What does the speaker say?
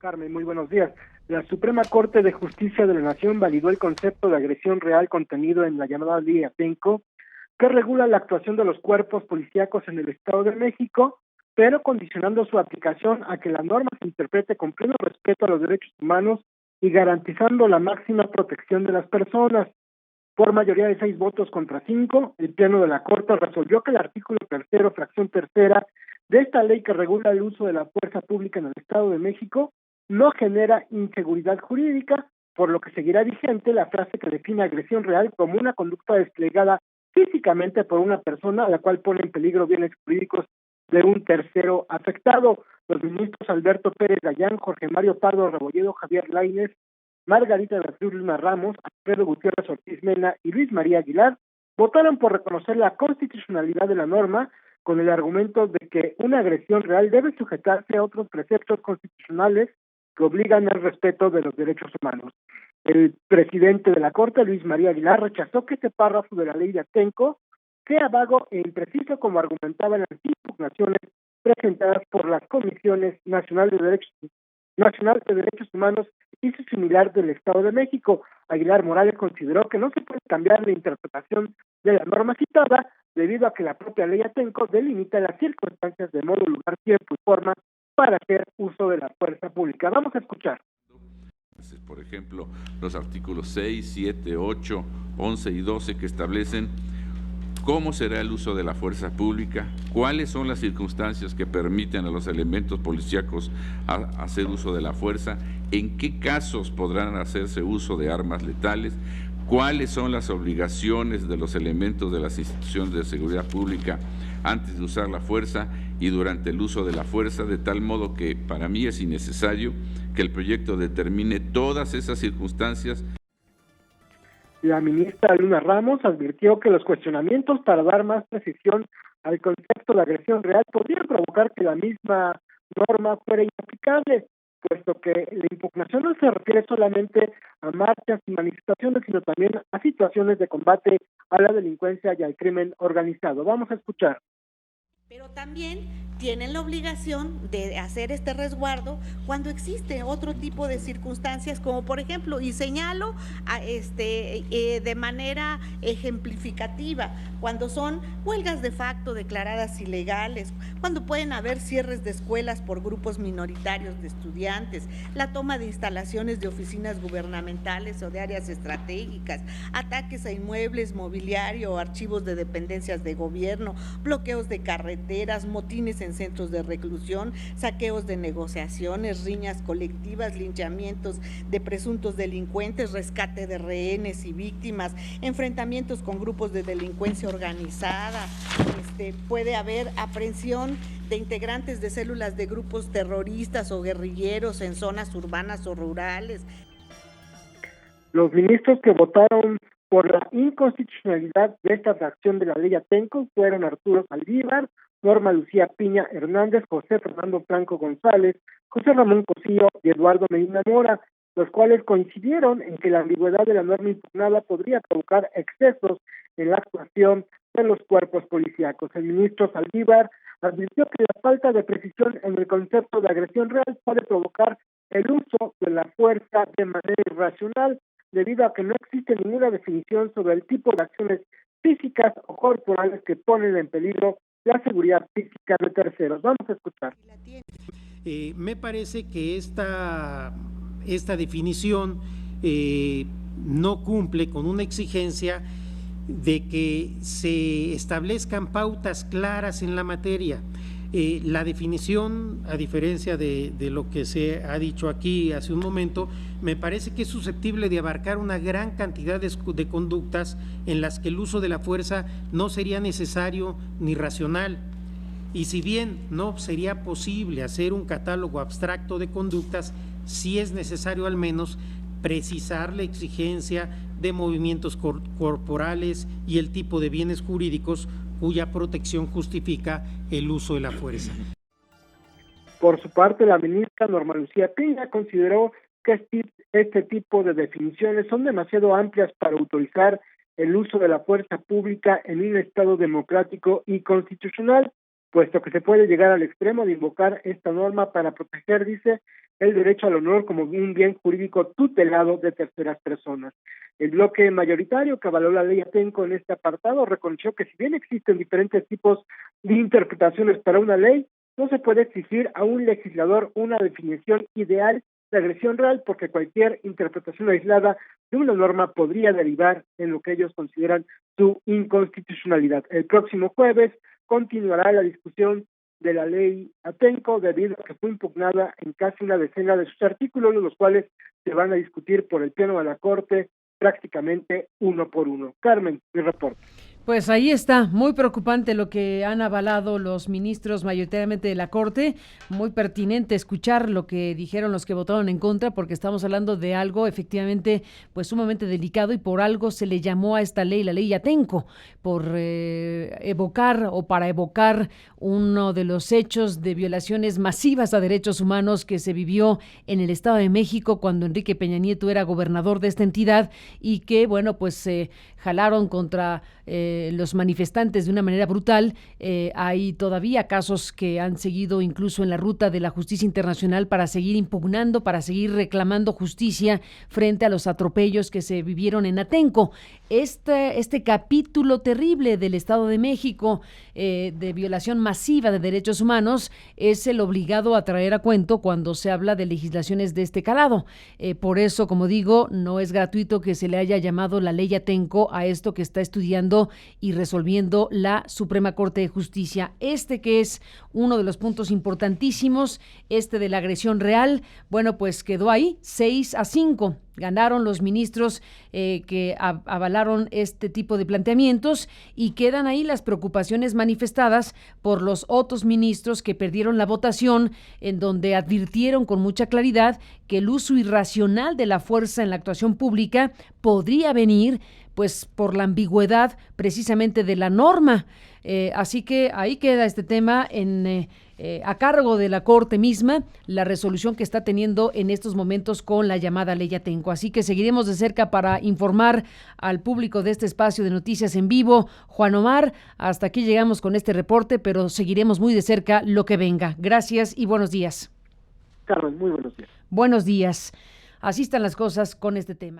Carmen, muy buenos días. La Suprema Corte de Justicia de la Nación validó el concepto de agresión real contenido en la llamada Ley Atenco, que regula la actuación de los cuerpos policíacos en el Estado de México, pero condicionando su aplicación a que la norma se interprete con pleno respeto a los derechos humanos y garantizando la máxima protección de las personas. Por mayoría de 6 votos contra 5, el Pleno de la Corte resolvió que el artículo tercero, fracción tercera, de esta ley que regula el uso de la fuerza pública en el Estado de México no genera inseguridad jurídica, por lo que seguirá vigente la frase que define agresión real como una conducta desplegada físicamente por una persona a la cual pone en peligro bienes jurídicos de un tercero afectado. Los ministros Alberto Pérez Dayán, Jorge Mario Pardo Rebolledo, Javier Lainez, Margarita de la Cruz Luna Ramos, Alfredo Gutiérrez Ortiz Mena y Luis María Aguilar votaron por reconocer la constitucionalidad de la norma con el argumento de que una agresión real debe sujetarse a otros preceptos constitucionales que obligan al respeto de los derechos humanos. El presidente de la Corte, Luis María Aguilar, rechazó que este párrafo de la ley de Atenco sea vago e impreciso como argumentaban las impugnaciones presentadas por las Comisiones Nacional de Derechos Humanos y su similar del Estado de México. Aguilar Morales consideró que no se puede cambiar la interpretación de la norma citada debido a que la propia ley Atenco delimita las circunstancias de modo, lugar, tiempo y forma para hacer uso de la fuerza pública. Vamos a escuchar. Por ejemplo, los artículos 6, 7, 8, 11 y 12 que establecen cómo será el uso de la fuerza pública, cuáles son las circunstancias que permiten a los elementos policíacos hacer uso de la fuerza, en qué casos podrán hacerse uso de armas letales, cuáles son las obligaciones de los elementos de las instituciones de seguridad pública antes de usar la fuerza y durante el uso de la fuerza, de tal modo que para mí es innecesario que el proyecto determine todas esas circunstancias. La ministra Luna Ramos advirtió que los cuestionamientos para dar más precisión al concepto de agresión real podrían provocar que la misma norma fuera inaplicable, puesto que la impugnación no se refiere solamente a marchas y manifestaciones, sino también a situaciones de combate a la delincuencia y al crimen organizado. Vamos a escuchar. Pero también tienen la obligación de hacer este resguardo cuando existe otro tipo de circunstancias, como por ejemplo, y señalo de manera ejemplificativa, cuando son huelgas de facto declaradas ilegales, cuando pueden haber cierres de escuelas por grupos minoritarios de estudiantes, la toma de instalaciones de oficinas gubernamentales o de áreas estratégicas, ataques a inmuebles, mobiliario o archivos de dependencias de gobierno, bloqueos de carreteras, motines en centros de reclusión, saqueos de negociaciones, riñas colectivas, linchamientos de presuntos delincuentes, rescate de rehenes y víctimas, enfrentamientos con grupos de delincuencia organizada, puede haber aprehensión de integrantes de células de grupos terroristas o guerrilleros en zonas urbanas o rurales. Los ministros que votaron por la inconstitucionalidad de esta fracción de la ley Atenco fueron Arturo Saldívar, Norma Lucía Piña Hernández, José Fernando Franco González, José Ramón Cosío y Eduardo Medina Mora, los cuales coincidieron en que la ambigüedad de la norma impugnada podría provocar excesos en la actuación de los cuerpos policíacos. El ministro Saldívar advirtió que la falta de precisión en el concepto de agresión real puede provocar el uso de la fuerza de manera irracional, debido a que no existe ninguna definición sobre el tipo de acciones físicas o corporales que ponen en peligro la seguridad física de terceros. Vamos a escuchar. Me parece que esta definición no cumple con una exigencia de que se establezcan pautas claras en la materia. La definición, a diferencia de lo que se ha dicho aquí hace un momento, me parece que es susceptible de abarcar una gran cantidad de conductas en las que el uso de la fuerza no sería necesario ni racional. Y si bien no sería posible hacer un catálogo abstracto de conductas, sí es necesario al menos precisar la exigencia de movimientos corporales y el tipo de bienes jurídicos cuya protección justifica el uso de la fuerza. Por su parte, la ministra Norma Lucía Piña consideró que este tipo de definiciones son demasiado amplias para autorizar el uso de la fuerza pública en un Estado democrático y constitucional, puesto que se puede llegar al extremo de invocar esta norma para proteger, dice, el derecho al honor como un bien jurídico tutelado de terceras personas. El bloque mayoritario que avaló la ley Atenco en este apartado reconoció que si bien existen diferentes tipos de interpretaciones para una ley, no se puede exigir a un legislador una definición ideal de agresión real, porque cualquier interpretación aislada de una norma podría derivar en lo que ellos consideran su inconstitucionalidad. El próximo jueves continuará la discusión de la ley Atenco, debido a que fue impugnada en casi una decena de sus artículos, los cuales se van a discutir por el Pleno de la Corte prácticamente uno por uno. Carmen, mi reporte. Pues ahí está, muy preocupante lo que han avalado los ministros mayoritariamente de la Corte, muy pertinente escuchar lo que dijeron los que votaron en contra, porque estamos hablando de algo efectivamente pues sumamente delicado, y por algo se le llamó a esta ley la ley Atenco, por evocar o para evocar uno de los hechos de violaciones masivas a derechos humanos que se vivió en el Estado de México cuando Enrique Peña Nieto era gobernador de esta entidad, y que bueno, pues se jalaron contra los manifestantes de una manera brutal. Hay todavía casos que han seguido incluso en la ruta de la justicia internacional para seguir impugnando, para seguir reclamando justicia frente a los atropellos que se vivieron en Atenco. Este capítulo terrible del Estado de México de violación masiva de derechos humanos es el obligado a traer a cuento cuando se habla de legislaciones de este calado. Por eso, como digo, no es gratuito que se le haya llamado la ley Atenco a esto que está estudiando y resolviendo la Suprema Corte de Justicia. Que es uno de los puntos importantísimos, de la agresión real, bueno, pues quedó ahí 6-5. Ganaron los ministros que avalaron este tipo de planteamientos, y quedan ahí las preocupaciones manifestadas por los otros ministros que perdieron la votación, en donde advirtieron con mucha claridad que el uso irracional de la fuerza en la actuación pública podría venir pues por la ambigüedad precisamente de la norma. Así que ahí queda este tema a cargo de la Corte misma, la resolución que está teniendo en estos momentos con la llamada ley Atenco. Así que seguiremos de cerca para informar al público de este espacio de Noticias en Vivo. Juan Omar, hasta aquí llegamos con este reporte, pero seguiremos muy de cerca lo que venga. Gracias y buenos días. Carmen, muy buenos días. Buenos días. Así están las cosas con este tema.